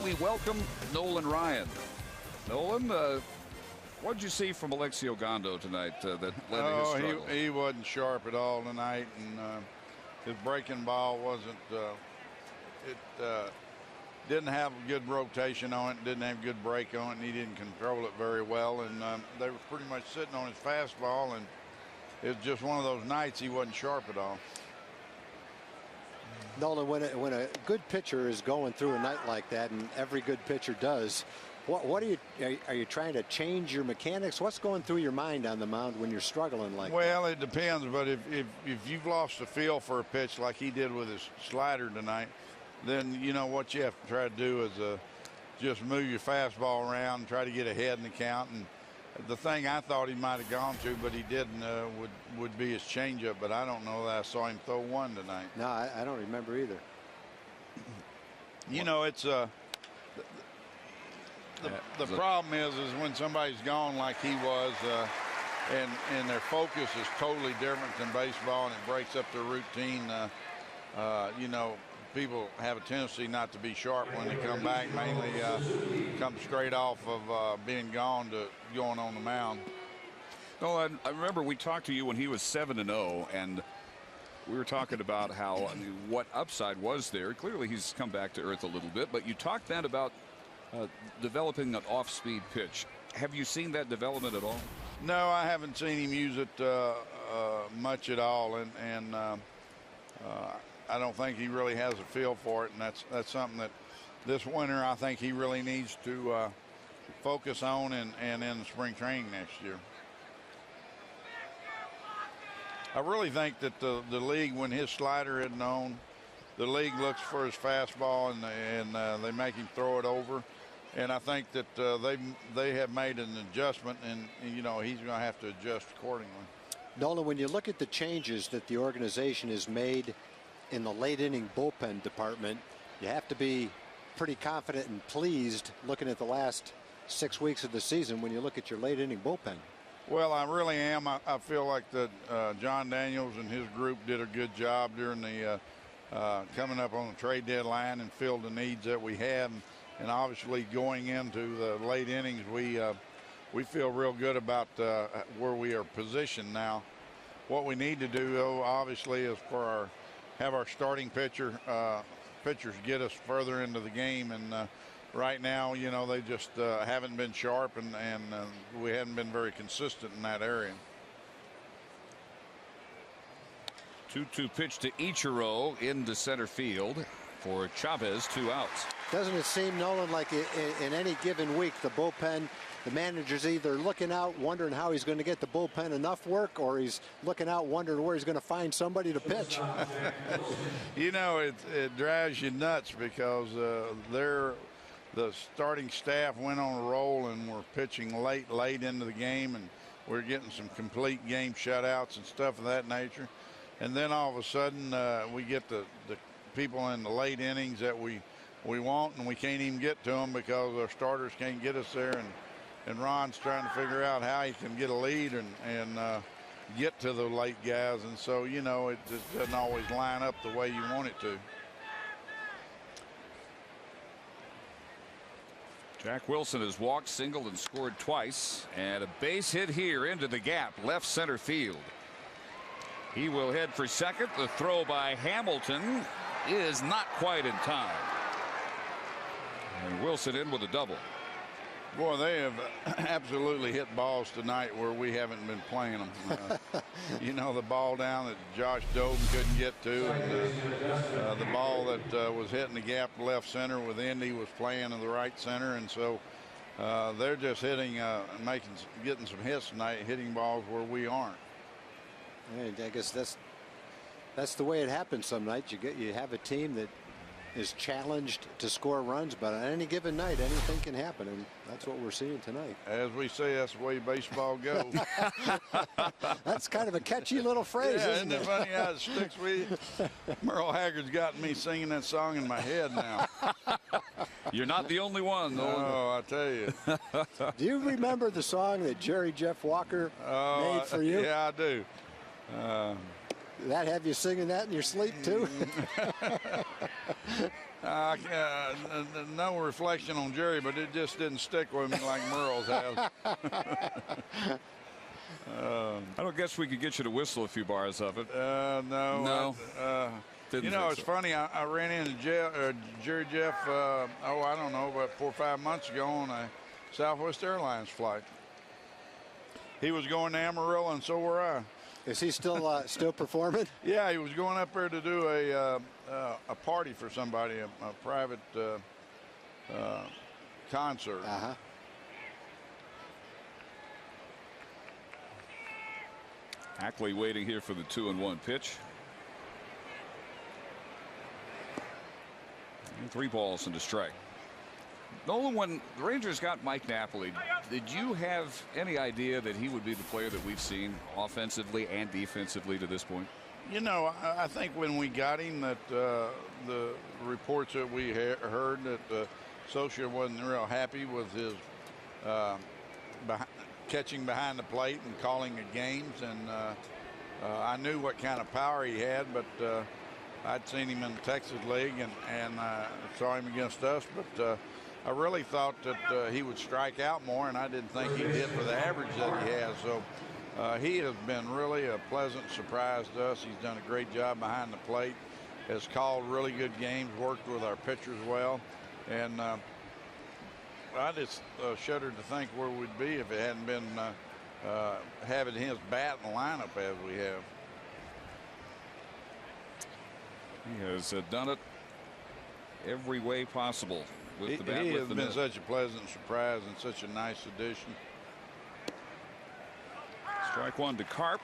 we welcome Nolan Ryan. Nolan, what did you see from Alexi Ogando tonight that led to his struggle? He wasn't sharp at all tonight, and his breaking ball wasn't. It didn't have a good rotation on it, didn't have good break on it, and he didn't control it very well. And they were pretty much sitting on his fastball, and it was just one of those nights he wasn't sharp at all. Nolan, when a good pitcher is going through a night like that, and every good pitcher does, what are you trying to change your mechanics? What's going through your mind on the mound when you're struggling like that? Well, it depends, but if you've lost the feel for a pitch like he did with his slider tonight, then you know what you have to try to do is just move your fastball around and try to get ahead in the count. And the thing I thought he might have gone to, but he didn't, would be his changeup. But I don't know that I saw him throw one tonight. No, I don't remember either. You know, it's the problem is when somebody's gone like he was, and their focus is totally different than baseball, and it breaks up their routine. You know, people have a tendency not to be sharp when they come back, mainly come straight off of being gone to going on the mound. No, I remember we talked to you when he was 7-0, and we were talking about how, I mean, what upside was there. Clearly he's come back to earth a little bit, but you talked then about developing an off-speed pitch. Have you seen that development at all? No, I haven't seen him use it much at all, and I don't think he really has a feel for it, and that's something that this winter I think he really needs to focus on and in spring training next year. I really think that the league, when his slider isn't on, the league looks for his fastball and they make him throw it over. And I think that they have made an adjustment, and you know he's going to have to adjust accordingly. Nolan, when you look at the changes that the organization has made in the late inning bullpen department, you have to be pretty confident and pleased looking at the last 6 weeks of the season when you look at your late inning bullpen. Well, I really am. I feel like that John Daniels and his group did a good job during the coming up on the trade deadline and filled the needs that we had. And obviously going into the late innings, we feel real good about where we are positioned now. What we need to do, though, obviously, is have our starting pitchers get us further into the game. And right now, you know, they just haven't been sharp, and we haven't been very consistent in that area. 2-2 pitch to Ichiro into center field for Chavez, 2 outs. Doesn't it seem, Nolan, like in any given week, the bullpen, the manager's either looking out, wondering how he's going to get the bullpen enough work, or he's looking out, wondering where he's going to find somebody to pitch? You know, it drives you nuts because the starting staff went on a roll and were pitching late into the game, and we're getting some complete game shutouts and stuff of that nature. And then all of a sudden we get the people in the late innings that we want, and we can't even get to them because our starters can't get us there. And Ron's trying to figure out how he can get a lead and get to the late guys. And so, you know, it just doesn't always line up the way you want it to. Jack Wilson has walked, singled, and scored twice. And a base hit here into the gap, left center field. He will head for second. The throw by Hamilton is not quite in time. And Wilson in with a double. Boy, they have absolutely hit balls tonight where we haven't been playing them. You know, the ball down that Josh Doden couldn't get to, and the ball that was hitting the gap left center with Indy was playing in the right center. And so they're just hitting, getting some hits tonight, hitting balls where we aren't. And I guess that's the way it happens some nights. You have a team that is challenged to score runs, but on any given night anything can happen, and that's what we're seeing tonight. As we say, that's the way baseball goes. That's kind of a catchy little phrase, isn't it? Funny how it sticks with you? Merle Haggard's got me singing that song in my head now. You're not the only one, though. Oh, I tell you. Do you remember the song that Jerry Jeff Walker made for you? Yeah, I do. Did that have you singing that in your sleep too? No reflection on Jerry, but it just didn't stick with me like Merle's has. I don't guess we could get you to whistle a few bars of it. No. No. You know, it's funny. I ran into Jerry Jeff, I don't know, about 4 or 5 months ago on a Southwest Airlines flight. He was going to Amarillo, and so were I. Is he still performing? Yeah, he was going up there to do a party for somebody, a private concert. Uh-huh. Ackley waiting here for the 2-1 pitch. And 3 balls and a strike. Nolan, when the Rangers got Mike Napoli, did you have any idea that he would be the player that we've seen offensively and defensively to this point? You know, I think when we got him, that the reports that we heard that Socia wasn't real happy with his catching behind the plate and calling the games, and I knew what kind of power he had, but I'd seen him in the Texas League and saw him against us, but I really thought that he would strike out more, and I didn't think he'd hit for the average that he has. So he has been really a pleasant surprise to us. He's done a great job behind the plate, has called really good games, worked with our pitchers well, and I just shuddered to think where we'd be if it hadn't been having his bat in the lineup as we have. He has done it every way possible with the bat. He has been such a pleasant surprise and such a nice addition. Strike one to Carp.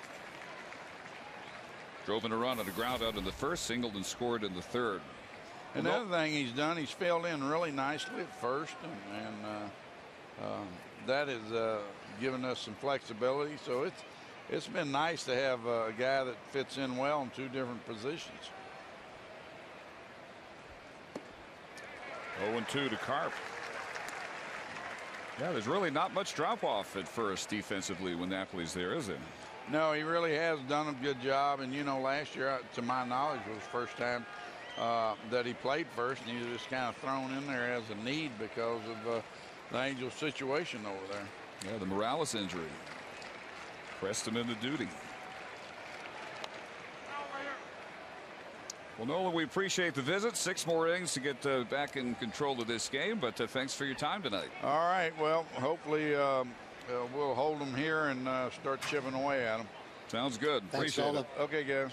Drove in a run on a ground out in the first, singled and scored in the third. And another thing he's done, he's filled in really nicely at first, and that has given us some flexibility. So it's been nice to have a guy that fits in well in 2 different positions. 0-2 to Carp. Yeah, there's really not much drop off at first defensively when Napoli's there, is there? No, he really has done a good job. And, you know, last year, to my knowledge, was the first time that he played first, and he was just kind of thrown in there as a need because of the Angels situation over there. Yeah, the Morales injury pressed him into duty. Well, Nolan, we appreciate the visit. 6 more innings to get back in control of this game, but thanks for your time tonight. All right, well, hopefully we'll hold them here and start chipping away at them. Sounds good. Thanks, appreciate Nolan. it. Okay, guys.